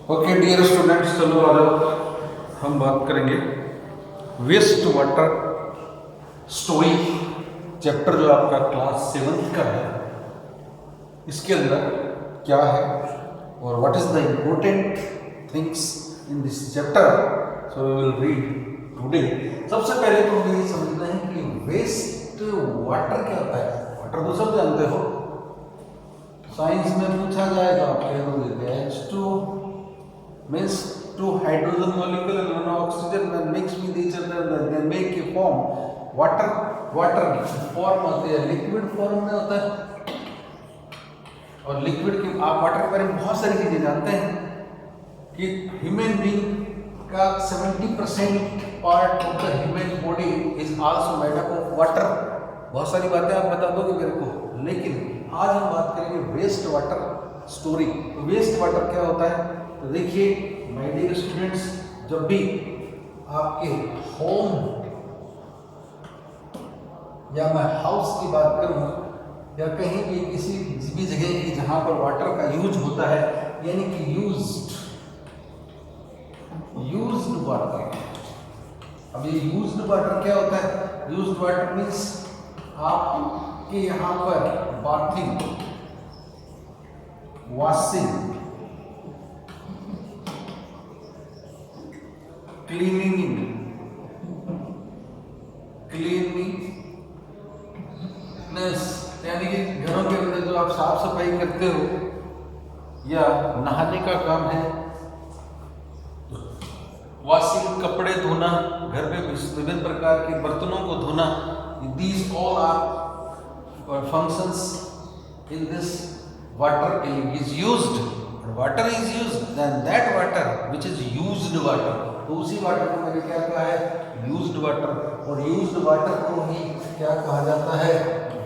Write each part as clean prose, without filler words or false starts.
Okay dear students, चलो आ जाओ, हम बात करेंगे वेस्ट वाटर स्टोरी चैप्टर जो आपका क्लास 7 का है। इसके अंदर क्या है और what is the important things in this chapter, so we will read today. सबसे पहले तो हमें ये समझना है कि वेस्ट वाटर क्या होता है। वाटर तो सब जानते हो, साइंस में पूछा जाए तो आप कह दोगे H2 means two hydrogen molecule and one oxygen when mixed with each other they make a form water. water form होते हैं लिक्विड फॉर्म में होता है, और लिक्विड की आप वाटर के बारे में बहुत सारी चीजें जानते हैं कि ह्यूमन बीइंग का 70% part of the human body is also made up of water. बहुत सारी बातें आप बता दोगे मेरे को, लेकिन आज हम बात करेंगे वेस्ट वाटर स्टोरी। तो वेस्ट वाटर क्या होता है, तो देखिए माय डियर स्टूडेंट्स, जब भी आपके होम या मैं हाउस की बात करूं या कहीं भी किसी भी जगह की जहां पर वाटर का यूज होता है, यानी कि यूज्ड वाटर। अब ये यूज्ड वाटर क्या होता है? यूज्ड वाटर मीन्स आपके यहाँ पर बाथिंग, वॉशिंग, क्लीनिंगनेस, यानी कि घरों के अंदर जो आप साफ सफाई करते हो या नहाने का काम है, वॉशिंग कपड़े धोना, घर में विभिन्न प्रकार के बर्तनों को धोना, these all are functions in this water is used. Water is used, then that water which is used water, तो उसी वाटर को मैंने क्या कहा है? Used water. और यूज्ड वाटर को ही क्या कहा जाता है?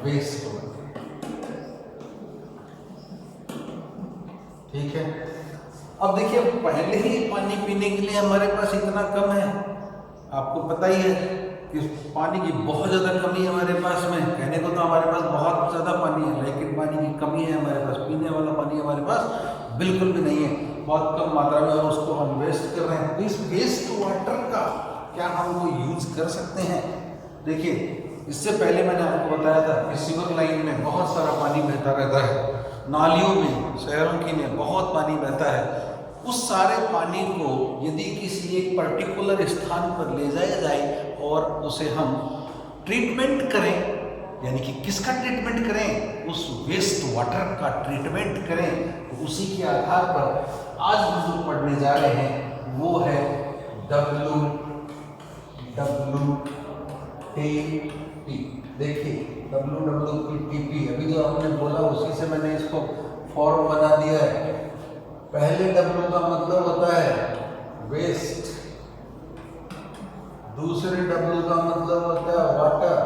Waste water. ठीक है, अब देखिए पहले ही पानी पीने के लिए हमारे पास इतना कम है, आपको पता ही है कि पानी की बहुत ज़्यादा कमी है हमारे पास में। कहने को तो हमारे पास बहुत ज़्यादा पानी है, लेकिन पानी की कमी है हमारे पास। पीने वाला पानी हमारे पास बिल्कुल भी नहीं है, बहुत कम मात्रा में, और उसको हम वेस्ट कर रहे हैं। तो इस वेस्ट वाटर का क्या हम वो यूज कर सकते हैं? देखिए, इससे पहले मैंने आपको बताया था कि सीवर लाइन में बहुत सारा पानी बहता रहता है, नालियों में, शहरों की में बहुत पानी बहता है। उस सारे पानी को यदि किसी एक पर्टिकुलर स्थान पर ले जाया जाए और उसे हम ट्रीटमेंट करें, यानी कि किसका ट्रीटमेंट करें? उस वेस्ट वाटर का ट्रीटमेंट करें, तो उसी के आधार पर आज हम जो पढ़ने जा रहे हैं वो है WWTP। देखिए WWTP, अभी जो हमने बोला उसी से मैंने इसको फॉर्म बना दिया है। पहले W का मतलब होता है वेस्ट, दूसरे W का मतलब होता है वाटर,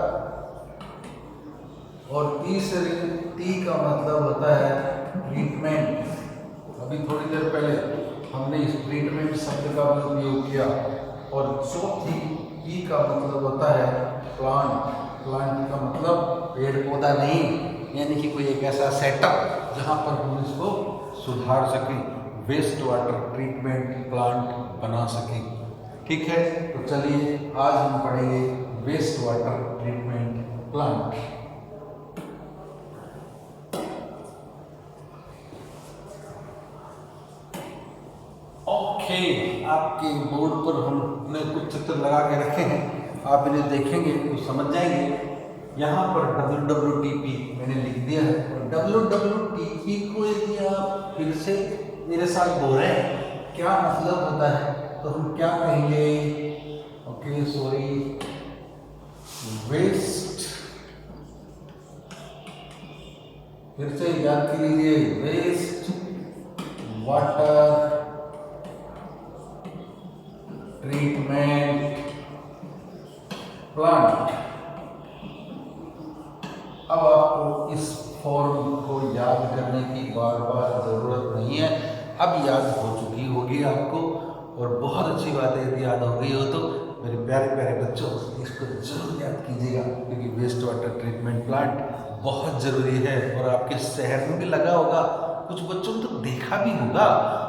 और तीसरे T का मतलब होता है ट्रीटमेंट। अभी थोड़ी देर पहले हमने इस ट्रीटमेंट शब्द का भी उपयोग किया। और चौथी P का मतलब होता है प्लांट। प्लांट का मतलब पेड़ पौधा नहीं, यानी कि कोई एक ऐसा सेटअप जहाँ पर हम इसको सुधार सकें, वेस्ट वाटर ट्रीटमेंट प्लांट बना सकें। ठीक है, तो चलिए आज हम पढ़ेंगे waste water treatment plant. Okay, आपके बोर्ड पर हमने कुछ चित्र लगा के रखे हैं, आप इन्हें देखेंगे तो समझ जाएंगे। यहाँ पर WWTP मैंने लिख दिया है, और WWTP को यदि आप फिर से मेरे साथ बोल रहे हैं क्या मतलब होता है, तो हम क्या कहेंगे? ओके सॉरी, वेस्ट, फिर से याद कर लीजिए, वेस्ट वाटर ट्रीटमेंट प्लांट। अब आपको इस फॉर्म को याद करने की बार बार जरूरत नहीं है, अब याद हो चुकी होगी आपको, और बहुत अच्छी बात है यदि याद हो गई हो तो मेरे प्यारे प्यारे बच्चों इसको जरूर याद कीजिएगा, क्योंकि वेस्ट वाटर ट्रीटमेंट प्लांट बहुत ज़रूरी है। और आपके शहर में भी लगा होगा, कुछ बच्चों ने तो देखा भी होगा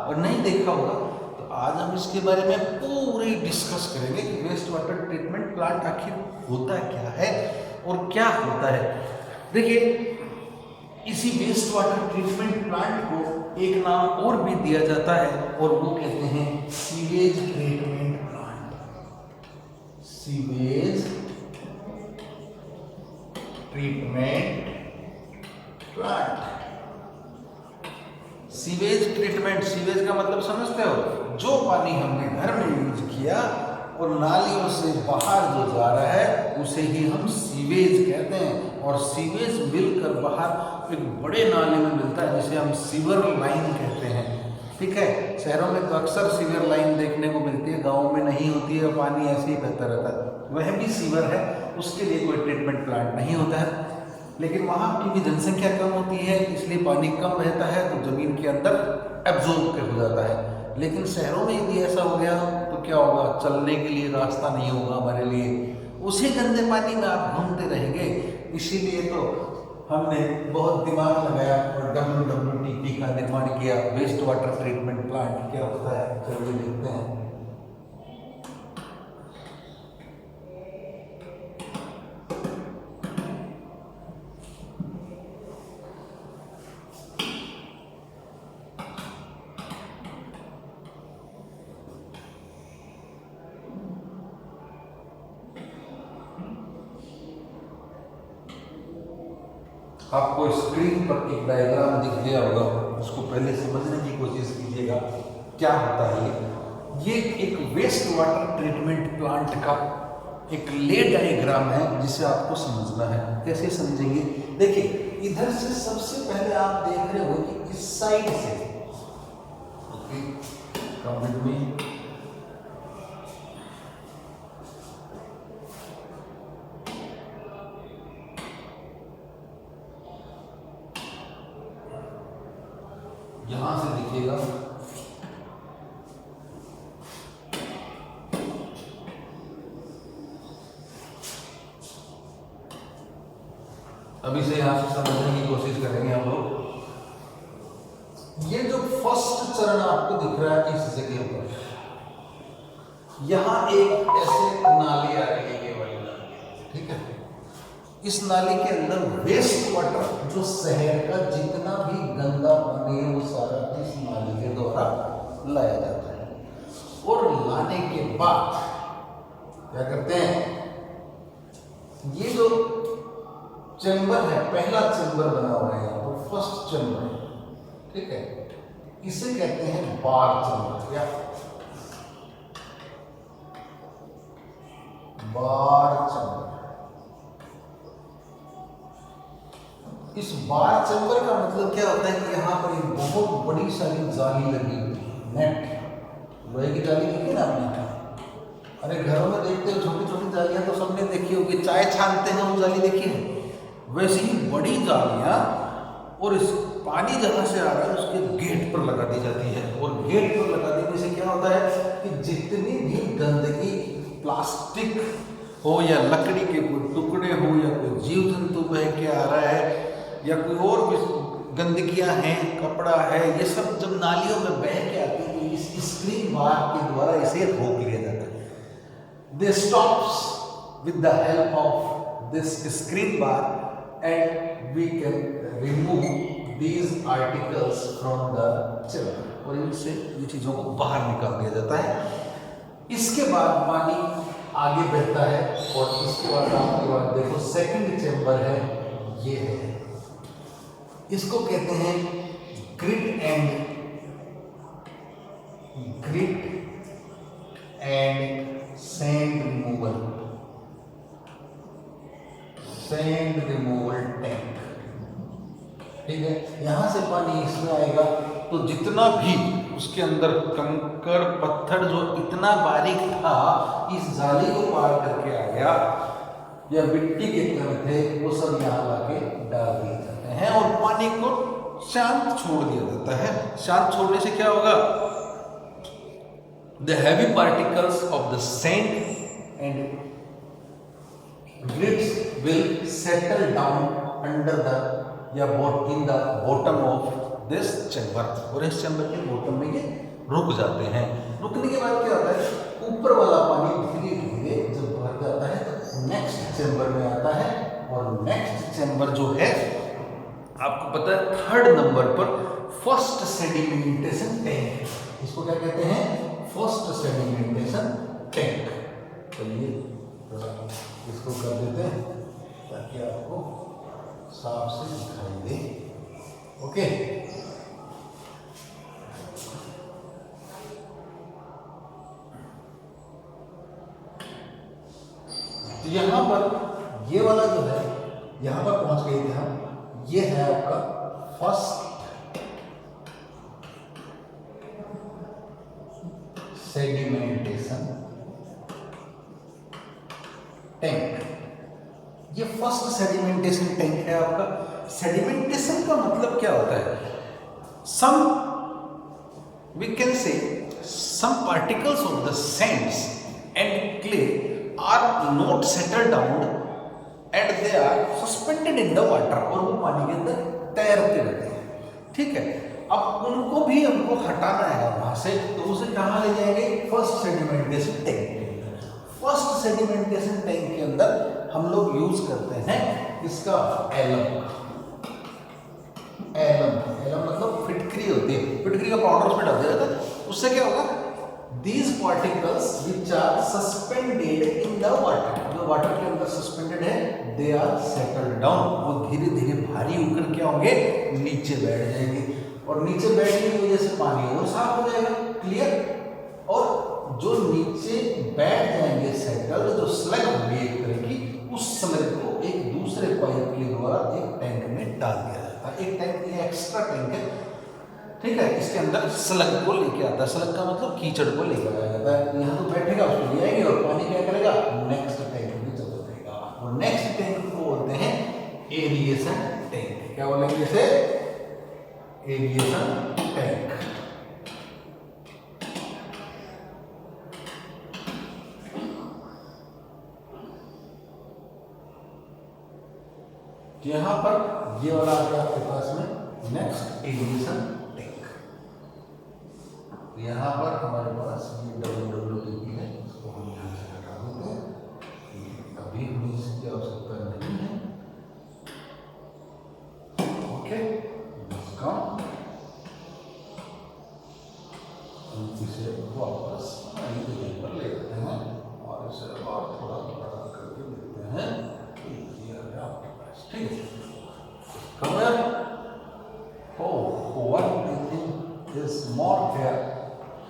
और नहीं देखा होगा। तो आज हम इसके बारे में पूरी डिस्कस करेंगे कि वेस्ट वाटर ट्रीटमेंट प्लांट आखिर होता क्या है और क्या होता है। देखिए, इसी वेस्ट वाटर ट्रीटमेंट प्लांट को एक नाम और भी दिया जाता है और वो कहते हैं sewage treatment plant. Sewage treatment plant. Sewage treatment, sewage का मतलब समझते हो, जो पानी हमने घर में यूज किया और नालियों से बाहर जो जा रहा है उसे ही हम सीवेज कहते हैं। और सीवेज मिलकर बाहर एक बड़े नाले में मिलता है जिसे हम सीवर लाइन कहते हैं। ठीक है, शहरों में तो अक्सर सीवर लाइन देखने को मिलती है, गाँव में नहीं होती है, पानी ऐसे ही बहता रहता है। वह भी सीवर है, उसके लिए कोई ट्रीटमेंट प्लांट नहीं होता है। लेकिन वहाँ की भी जनसंख्या कम होती है, इसलिए पानी कम रहता है तो ज़मीन के अंदर एब्जॉर्ब हो जाता है। लेकिन शहरों में यदि ऐसा हो गया तो क्या होगा, चलने के लिए रास्ता नहीं होगा हमारे लिए, उसी गंदे पानी में आप घूमते रहेंगे। इसीलिए तो हमने बहुत दिमाग लगाया और WWTP का निर्माण किया, वेस्ट वाटर ट्रीटमेंट प्लांट क्या होता है चलिए देखते हैं। आपको स्क्रीन पर एक डायग्राम दिख गया होगा, उसको पहले समझने की कोशिश कीजिएगा क्या होता है। ये एक वेस्ट वाटर ट्रीटमेंट प्लांट का एक ले डायग्राम है जिसे आपको समझना है। कैसे समझेंगे, देखिए इधर से सबसे पहले आप देख रहे हो कि इस साइड से, ओके कम विद मी, यहां से देखिएगा अभी से यहां से समझने की कोशिश करेंगे हम लोग। ये जो फर्स्ट चरण आपको दिख रहा है इस जगह पर, यहां एक ऐसे नाली आ रही है, ये वाली नाली, ठीक है। इस नाली के अंदर वेस्ट वाटर, जो शहर का जितना भी गंदा पानी है वो सारा इस नाली के द्वारा लाया जाता है। और लाने के बाद क्या करते हैं, ये जो चैम्बर है, पहला चैम्बर बना हुआ है यहाँ पर, फर्स्ट चैम्बर, ठीक है, इसे कहते हैं बार चैम्बर या बार चैम्बर। इस बार चैम्बर का मतलब क्या होता है कि यहाँ पर एक बहुत बड़ी सारी जाली लगी हुई है, नेट, लोहे की जाली देखी ना आपने। अरे घरों में देखते हो छोटी छोटी जालियां तो सबने देखी होगी, चाय छानते हैं वो जाली देखी है, वैसी ही बड़ी जालियां। और इस पानी जहाँ से आ रहा है उसके गेट पर लगा दी जाती है। और गेट पर लगा देने से क्या होता है कि जितनी भी गंदगी, प्लास्टिक हो या लकड़ी के कोई टुकड़े हो या कोई जीव जंतु बह के आ रहा है या कोई और भी गंदगियां हैं, कपड़ा है, ये सब जब नालियों में बह के आती है तो इस स्क्रीन बार के द्वारा इसे रोक लिया जाता है। They stops with the help of this screen bar and we can remove these articles from the chamber. और इनसे ये चीज़ों को बाहर निकाल दिया जाता है। इसके बाद पानी आगे बहता है और इसके बाद आपके बाद देखो सेकंड चैम्बर है, ये है, इसको कहते हैं grit and sand removal tank, ठीक है। यहां से पानी इसमें आएगा तो जितना भी उसके अंदर कंकड़ पत्थर जो इतना बारीक था इस जाली को पार करके आ गया या मिट्टी के कण थे वो सब यहाँ लाके डाल दिए जाते हैं और पानी को शांत छोड़ दिया जाता है। शांत छोड़ने से क्या होगा, the heavy particles of the sand and grits will settle down under the या in the bottom of this chamber, और इस चैम्बर के बॉटम में ये रुक जाते हैं। रुकने के बाद क्या होता है, ऊपर वाला पानी धीरे धीरे जब भर जाता है तो नेक्स्ट चैम्बर में आता है, और नेक्स्ट चैम्बर जो है आपको पता है 3rd नंबर पर फर्स्ट सेडिमेंटेशन टैंक, इसको क्या कहते हैं, फर्स्ट सेडिमेंटेशन टैंक। चलिए इसको कर देते हैं ताकि आपको साफ से दिखाई दे। ओके, तो यहां पर ये वाला जो है, यहां पर पहुंच गए थे हम, ये है आपका फर्स्ट सेडिमेंटेशन टैंक। ये फर्स्ट सेडिमेंटेशन टैंक है आपका। सेडिमेंटेशन का मतलब क्या होता है, सम we can say some particles of the sands and clay are not settle down and they are suspended in the water, और वो पानी के अंदर तैरते रहते हैं। ठीक है, अब उनको भी हमको हटाना है वहां से, तो उसे कहाँ ले जाएंगे, फर्स्ट सेडिमेंटेशन टैंक के अंदर। फर्स्ट सेडिमेंटेशन टैंक के अंदर हम लोग यूज करते हैं इसका एलम। एलम मतलब फिटकरी होती है, फिटकरी का पाउडर उसमें डाल दिया जाता है, उससे क्या होगा, these particles which are suspended in the water, जो वाटर के अंदर सस्पेंडेड है, they are settled down, वो धीरे धीरे भारी होकर क्या होंगे, नीचे बैठ जाएंगे, और नीचे बैठने की वजह से पानी और साफ हो जाएगा। क्लियर, और जो नीचे बैठ जाएंगे सेटल, जो स्लग होगी एक तरह की, उस स्लग को एक दूसरे पाइप के द्वारा एक टैंक में डाल दिया जाता है। एक टैंक, ये एक्स्ट्रा टैंक है, ठीक है, इसके अंदर स्लग को लेके आता है। स्लग का मतलब कीचड़ को लेकर आया जाता है, यहाँ तो बैठेगा, उसको ले आएंगे, और पानी क्या करेगा, नेक्स्ट टैंक में चला जाएगा, और नेक्स्ट टैंक को बोलते हैं एरिएशन टैंक। क्या बोलेंगे इसे, एरिएशन टैंक। यहां पर ये वाला आ गया आपके पास में नेक्स्ट एरिएशन टैंक। यहां पर हमारे पास ये WWTP है, इसको हम यहां से हटा देते हैं, अभी हमें इसकी आवश्यकता नहीं है। ओके, इसका हम इसे वापस जगह पर ले लेते हैं, और इसे और थोड़ा बड़ा करके देखते हैं। ठीक है, come here. Oh, one thing is more here.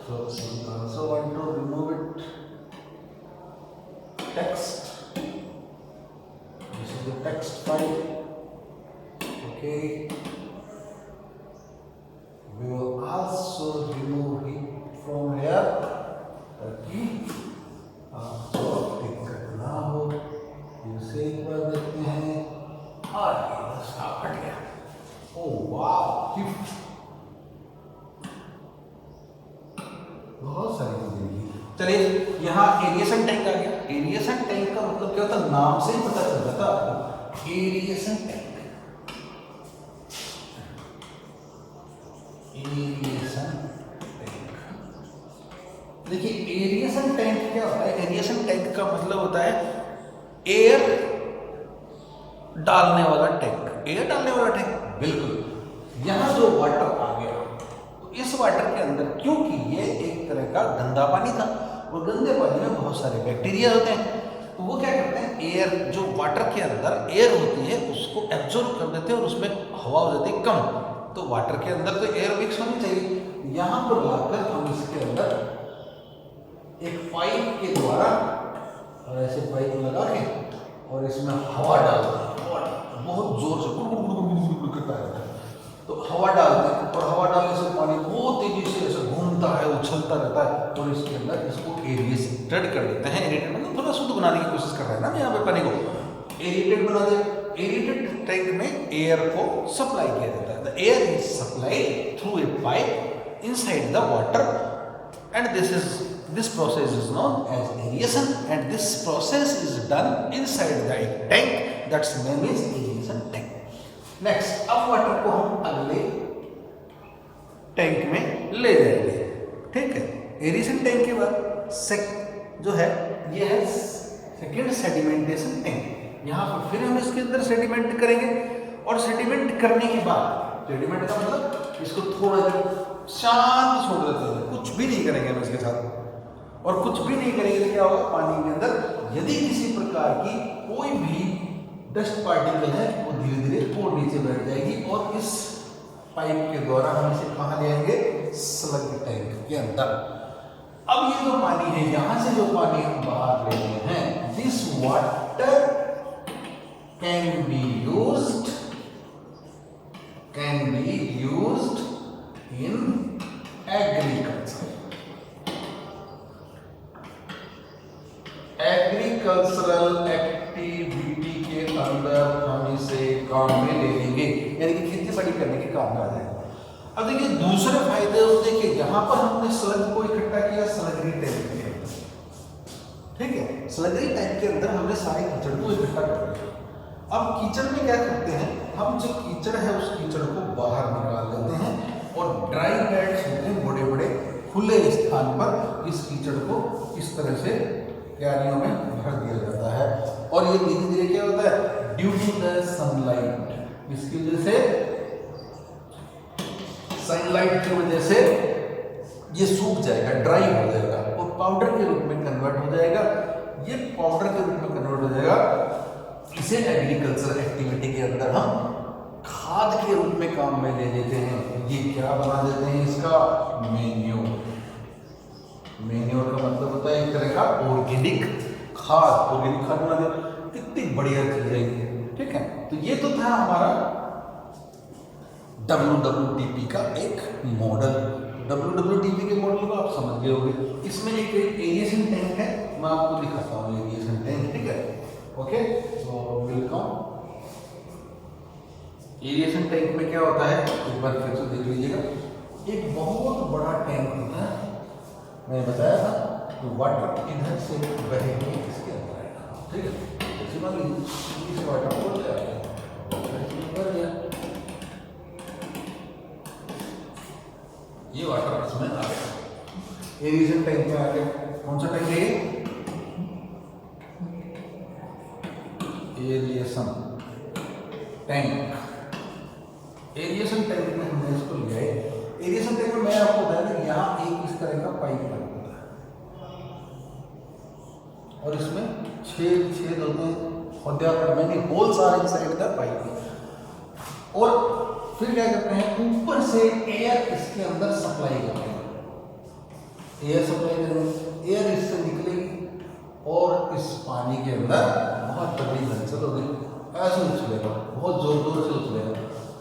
So we also want to remove it. Text. This is the text file. Okay. We will also remove it from here. ताकि आपको दिक्कत ना हो। इसे एक बार देखते हैं। साफ हट गया। ओह वाह, बहुत सारी चीजें लिखी। चलिए, यहाँ एरिएशन टैंक आ गया। एरिएशन टैंक का मतलब क्या होता है, नाम से ही पता चल जाता है आपको, एरिएशन टैंक। एरिएशन टैंक, देखिए एरिएशन टैंक क्या होता है, एरिएशन टैंक का मतलब होता है एयर डालने वाला टैंक। एयर डालने वाला टैंक, बिल्कुल। यहाँ जो वाटर आ गया, तो इस वाटर के अंदर, क्योंकि ये एक तरह का गंदा पानी था, और गंदे पानी में बहुत सारे बैक्टीरिया होते हैं, तो वो क्या करते हैं, एयर, जो वाटर के अंदर एयर होती है उसको एब्जॉर्ब कर देते हैं, और उसमें हवा हो जाती है कम। तो वाटर के अंदर तो एयर मिक्स होनी चाहिए। यहाँ पर लाकर हम इसके अंदर एक पाइप के द्वारा, और ऐसे पाइप लगा के, और इसमें हवा डालते हैं, बहुत जोर से करता है, तो हवा डालते हैं, और हवा डालने से पानी बहुत तेजी से ऐसे घूमता है, उछलता रहता है, और इसके अंदर इसको एरिएटेड कर देते हैं। एरिएटेड मतलब थोड़ा शुद्ध बनाने की कोशिश कर रहे हैं ना यहाँ पे, पानी को एरिएटेड बना दे। एरिएटेड टैंक में एयर को सप्लाई किया जाता है। The air is supplied through a pipe inside the water, and this process is known as aeration, and this process is done inside the tank, that's name is aeration tank. Next, अब water को हम अगले tank में ले जाएंगे। ठीक है, aeration tank के बाद जो है ये है सेकेंड सेडिमेंटेशन टैंक। यहाँ पर फिर हम इसके अंदर सेडिमेंट करेंगे और सेडिमेंट करने के बाद, सेडिमेंट का मतलब इसको थोड़ा देर शांत छोड़ देते हैं, कुछ भी नहीं करेंगे हम इसके साथ। और कुछ भी नहीं करेंगे तो क्या होगा, पानी के अंदर यदि किसी प्रकार की कोई भी डस्ट पार्टिकल है वो धीरे धीरे और नीचे बैठ जाएगी और इस पाइप के द्वारा हम इसे कहाँ ले आएंगे, स्लग टैंक के अंदर। अब ये जो पानी है, यहां से जो पानी हम बाहर ले रहे हैं, this water can be used in agricultural activity के अंदर हम इसे काम में ले लेंगे, यानी कि खेती बाड़ी करने के काम में आ जाएगा। अब देखिए दूसरे फायदे होते हैं कि यहाँ पर हमने स्लग को इकट्ठा किया स्लगरी टैंक के अंदर। ठीक है, स्लगरी टैंक के अंदर हमने सारे कीचड़ को इकट्ठा कर दिया। अब कीचड़ में क्या करते हैं, हम जो कीचड़ है उस कीचड़ को बाहर निकाल देते हैं और ड्राई पैड्स होते हैं बड़े बड़े खुले स्थान पर इस कीचड़ को इस तरह से क्यारियों में भर दिया जाता है। और ये धीरे धीरे क्या होता है, ड्यू टू द सनलाइट, इसकी वजह से, सनलाइट की वजह से ये सूख जाएगा, ड्राई हो जाएगा और पाउडर के रूप में कन्वर्ट हो जाएगा। ये पाउडर के रूप में कन्वर्ट हो जाएगा, इसे एग्रीकल्चर एक्टिविटी के अंदर हम खाद के रूप में काम में ले लेते हैं। ये क्या बना देते हैं, इसका मैन्योर। मैन्योर का मतलब होता है एक तरह का ऑर्गेनिक खाद। ऑर्गेनिक खाद बना दे, कितनी बढ़िया चीज है ये। ठीक है, तो ये तो था हमारा WWTP का एक मॉडल। WWTP के मॉडल को आप समझ गए होंगे। इसमें एक एरिएशन टैंक है, मैं आपको दिखाता हूँ एरिएशन टैंक। ठीक है, ओके, तो वेलकम। एरिएशन टैंक में क्या होता है, एक बार फिर से देख लीजिएगा। एक बहुत बड़ा टैंक होता है, मैंने बताया था कि वाटर इधर से बहेंगे इसके अंदर आएगा। ठीक है, जैसे मान लीजिए इस वाटर को ले आया, ये वाटर इसमें आ गया, एरिएशन टैंक में आ गया। कौन सा टैंक है ये, एरिएशन टैंक। एरिएशन टैंक में हमने इसको लिया है। एरिएशन टैंक में मैं आपको बता दें, यहाँ एक इस तरह का पाइप लगता है और इसमें छेद होते हैं, मैंने होल सारे इनसाइड द पाइप। और फिर क्या करते हैं, ऊपर से एयर इसके अंदर सप्लाई करते हैं। एयर सप्लाई करेंगे, एयर इससे निकलेगी और इस पानी के अंदर बहुत तगड़ी हलचल होगी, ऐसे उछलेगा, बहुत जोर जोर से उछलेगा।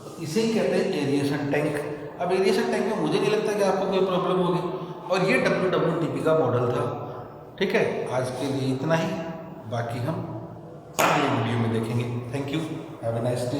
तो इसे ही कहते हैं एरिएशन टैंक। अब एरिएशन टैंक में मुझे नहीं लगता कि आपको कोई प्रॉब्लम होगी। और ये WWTP का मॉडल था। ठीक है, आज के लिए इतना ही, बाकी हम अगले वीडियो में देखेंगे। Thank you, have a nice day.